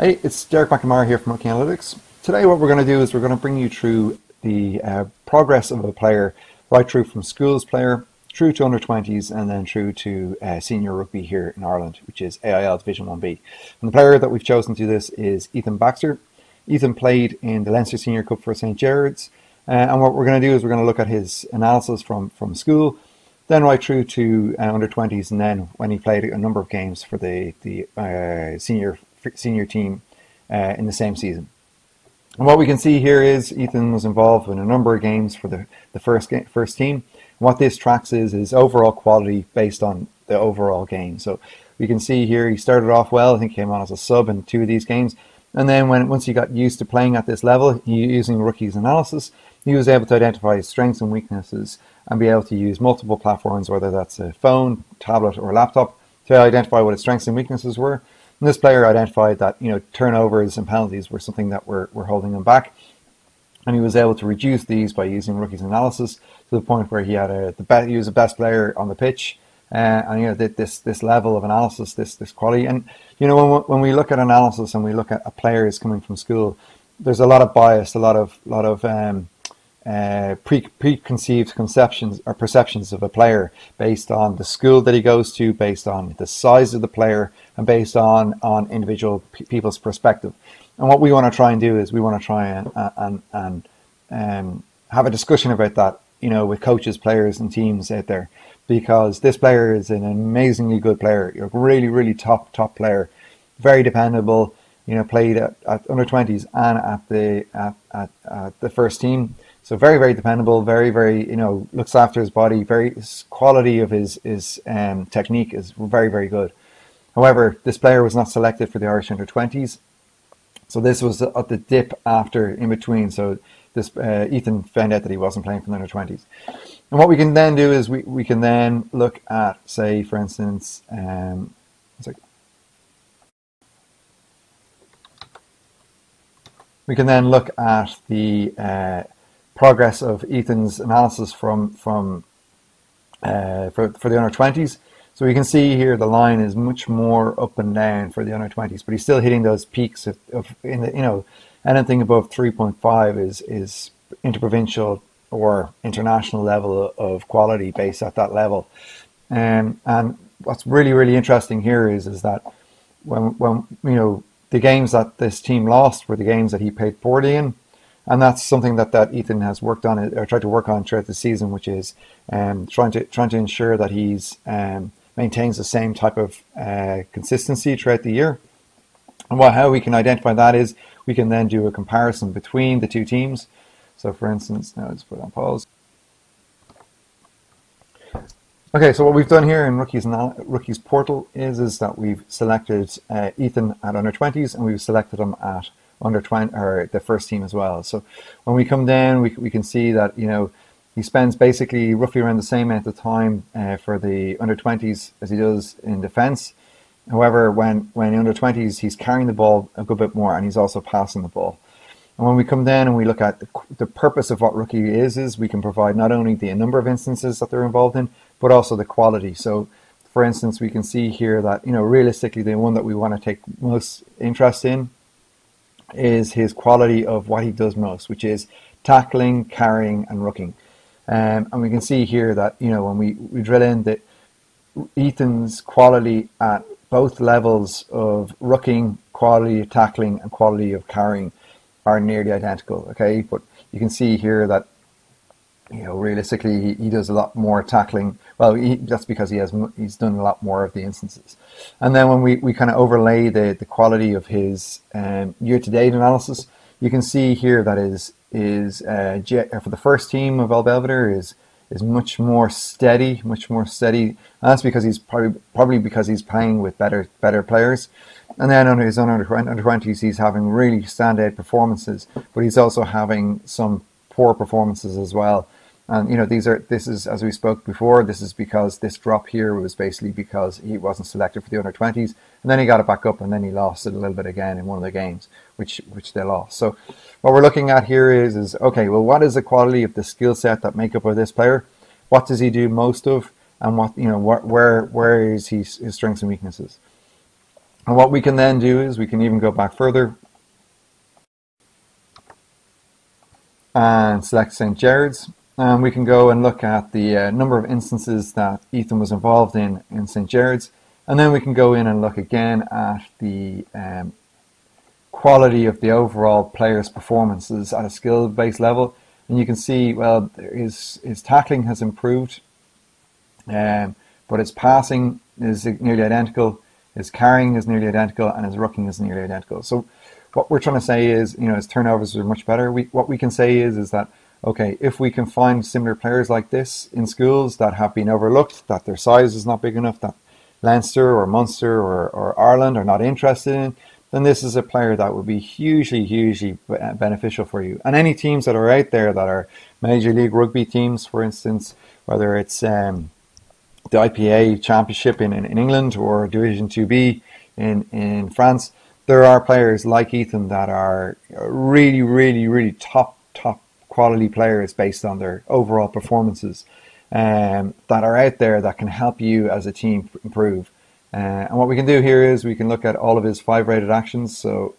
Hey, it's Derek McNamara here from Rugby Analytics. Today what we're going to do is we're going to bring you through the progress of a player right through from schools player through to under-20s and then through to senior rugby here in Ireland, which is AIL Division 1B. And the player that we've chosen to do this is Ethan Baxter. Ethan played in the Leinster Senior Cup for St. Gerard's, and what we're going to do is we're going to look at his analysis from school, then right through to under-20s, and then when he played a number of games for the senior team in the same season. And what we can see here is Ethan was involved in a number of games for the first team. And what this tracks is his overall quality based on the overall game. So we can see here he started off well. I think he came on as a sub in 2 of these games. And then once he got used to playing at this level, using Ruckie's analysis, he was able to identify his strengths and weaknesses and be able to use multiple platforms, whether that's a phone, tablet, or laptop, to identify what his strengths and weaknesses were. And this player identified that turnovers and penalties were something that were holding him back, and he was able to reduce these by using Ruckie's analysis to the point where he had he was the best player on the pitch, and this level of analysis, this quality. And when we look at analysis and we look at players coming from school, there's a lot of bias, a lot of preconceived conceptions or perceptions of a player based on the school that he goes to, based on the size of the player, and based on individual people's perspective. And what we want to try and do is we want to try and have a discussion about that, with coaches, players, and teams out there, because this player is an amazingly good player, really top player, very dependable. Played at under-20s and at the first team. So very dependable, very looks after his body. Quality of his technique is very good. However, this player was not selected for the Irish under-20s. So this was at the dip after, in between. So this Ethan found out that he wasn't playing for the under-20s. And what we can then do is we can then look at, say, for instance, we can then look at the progress of Ethan's analysis for the under-20s. So we can see here the line is much more up and down for the under-20s, but he's still hitting those peaks of anything above 3.5 is interprovincial or international level of quality based at that level. And what's really interesting here is that when the games that this team lost were the games that he played poorly in. And that's something that Ethan has worked on or tried to work on throughout the season, which is trying to ensure that he's maintains the same type of consistency throughout the year. And how we can identify that is we can then do a comparison between the two teams. So for instance, now let's put it on pause. Okay, so what we've done here in Ruckie's portal is that we've selected Ethan at under-20s and we've selected him at under-20 or the first team as well. So when we come down, we can see that he spends basically roughly around the same amount of time for the under-20s as he does in defence. However, when in under-20s, he's carrying the ball a good bit more and he's also passing the ball. And when we come down and we look at the purpose of what Ruckie is we can provide not only the number of instances that they're involved in, but also the quality. So, for instance, we can see here that, realistically, the one that we want to take most interest in is his quality of what he does most, which is tackling, carrying, and rucking. And we can see here that, when we drill in that Ethan's quality at both levels of rucking, quality of tackling, and quality of carrying are nearly identical, okay? But you can see here that, realistically, he does a lot more tackling. Well, that's because he's done a lot more of the instances. And then when we kind of overlay the quality of his year-to-date analysis, you can see here that for the first team of El Belvedere is much more steady, and that's because he's probably because he's playing with better players. And then under his under-20s, he's having really standout performances, but he's also having some poor performances as well. And this is, as we spoke before, this is because this drop here was basically because he wasn't selected for the under-20s, and then he got it back up, and then he lost it a little bit again in one of the games, which they lost. So what we're looking at here is okay, well, what is the quality of the skill set that make up of this player? What does he do most of, and where is his strengths and weaknesses? And what we can then do is we can even go back further and select St. Gerard's. And we can go and look at the number of instances that Ethan was involved in St. Gerard's. And then we can go in and look again at the quality of the overall player's performances at a skill-based level. And you can see, well, his tackling has improved, but his passing is nearly identical, his carrying is nearly identical, and his rucking is nearly identical. So what we're trying to say is, his turnovers are much better. What we can say is that, okay, if we can find similar players like this in schools that have been overlooked, that their size is not big enough, that Leinster or Munster or Ireland are not interested in, then this is a player that would be hugely, hugely beneficial for you. And any teams that are out there that are Major League Rugby teams, for instance, whether it's the IPA Championship in England or Division 2B in France, there are players like Ethan that are really, really, really top quality players based on their overall performances that are out there that can help you as a team improve. And what we can do here is we can look at all of his 5 rated actions. So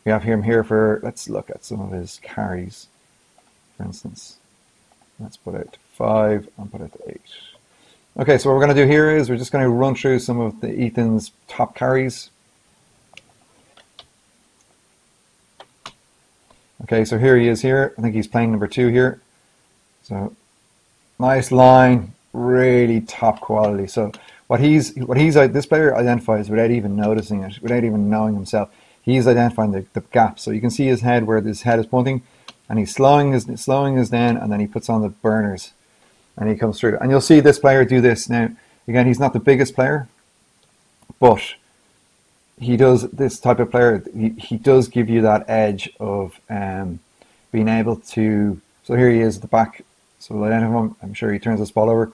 we have him here for, let's look at some of his carries, for instance. Let's put it to 5 and put it to 8. Okay, so what we're going to do here is we're just going to run through some of the Ethan's top carries. Okay, so here he is here. I think he's playing number 2 here. So nice line, really top quality. So this player identifies without even noticing it, without even knowing himself. He's identifying the gap. So you can see his head where his head is pointing, and he's slowing his down, and then he puts on the burners, and he comes through. And you'll see this player do this. Now, again, he's not the biggest player, but he does, this type of player, he does give you that edge of being able to, so here he is at the back. So we'll identify him. I'm sure he turns this ball over.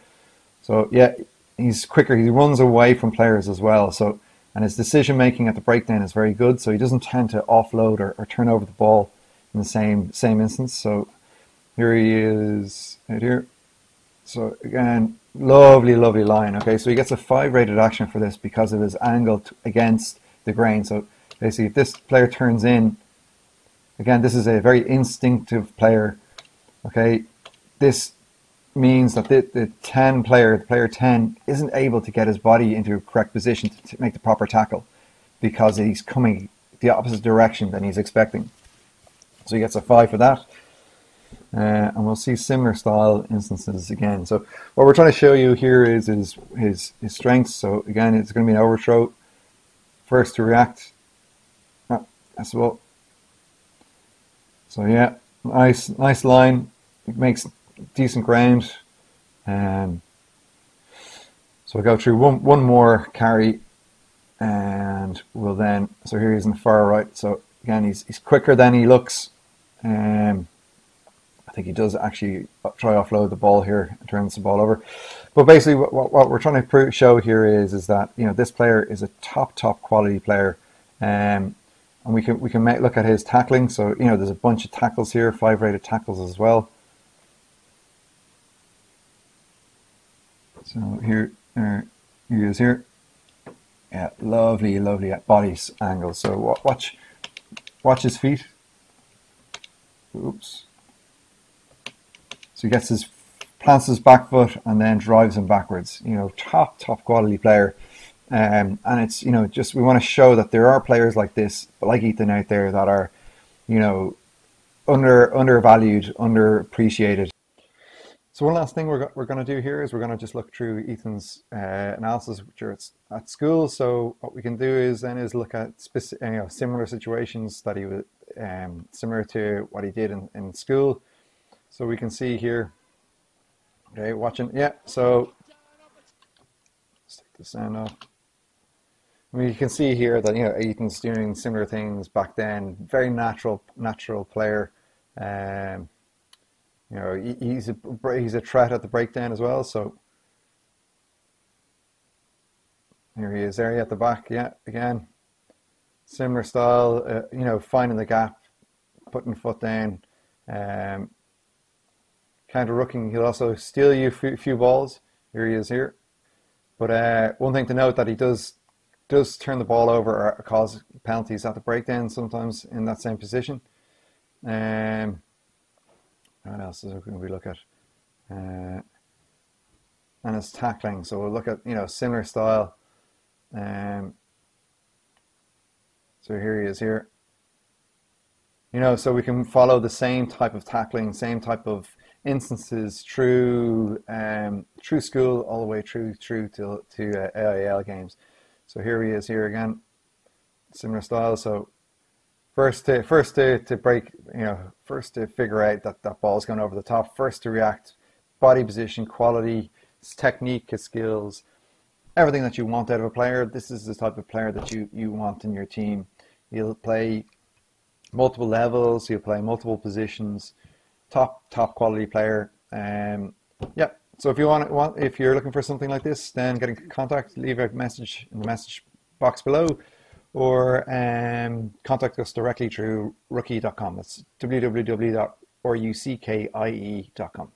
So yeah, he's quicker. He runs away from players as well. So, and his decision making at the breakdown is very good. So he doesn't tend to offload or turn over the ball in the same instance. So here he is right here. So again, lovely line. Okay, so he gets a 5 rated action for this because of his angle against the grain. So basically, if this player turns in, again, this is a very instinctive player. Okay, this means that the player 10 isn't able to get his body into a correct position to make the proper tackle because he's coming the opposite direction than he's expecting. So he gets a 5 for that. And we'll see similar style instances again. So what we're trying to show you here is his strengths. So again, it's going to be an overthrow. First to react. As well. So yeah, nice line. It makes decent ground. So we'll go through one more carry, and we'll then. So here he's in the far right. So again, he's quicker than he looks. I think he does actually try offload the ball here and turns the ball over. But basically, what we're trying to show here is that this player is a top quality player, and we can look at his tackling. So there's a bunch of tackles here, 5 rated tackles as well. So here he is here. Yeah, lovely body angle. So watch his feet. Oops. So he plants his back foot and then drives him backwards. Top quality player. And it's, just, we want to show that there are players like this, like Ethan out there, that are, undervalued, underappreciated. So one last thing we're going to do here is we're going to just look through Ethan's analysis at school. So what we can do is look at similar situations that he was similar to what he did in school. So we can see here, okay, watching, yeah, so let's take the sound off. I mean, you can see here that, Ethan's doing similar things back then, very natural player. He's a threat at the breakdown as well, so here he is, area at the back, yeah, again, similar style, finding the gap, putting foot down, counter-rucking. He'll also steal you a few balls. Here he is here. But one thing to note that he does does turn the ball over or cause penalties at the breakdown sometimes in that same position. What else is we look at? And it's tackling. So we'll look at, similar style. So here he is here. So we can follow the same type of tackling, same type of instances through school all the way through to AIL games. So here he is here again, similar style. So first to break, first to figure out that ball's going over the top, first to react, body position, quality, technique, skills, everything that you want out of a player. This is the type of player that you want in your team. He'll play multiple levels, he'll play multiple positions, top quality player. Yeah. So if if you're looking for something like this, then get in contact, leave a message in the message box below, or contact us directly through ruckie.com. That's www.ruckie.com.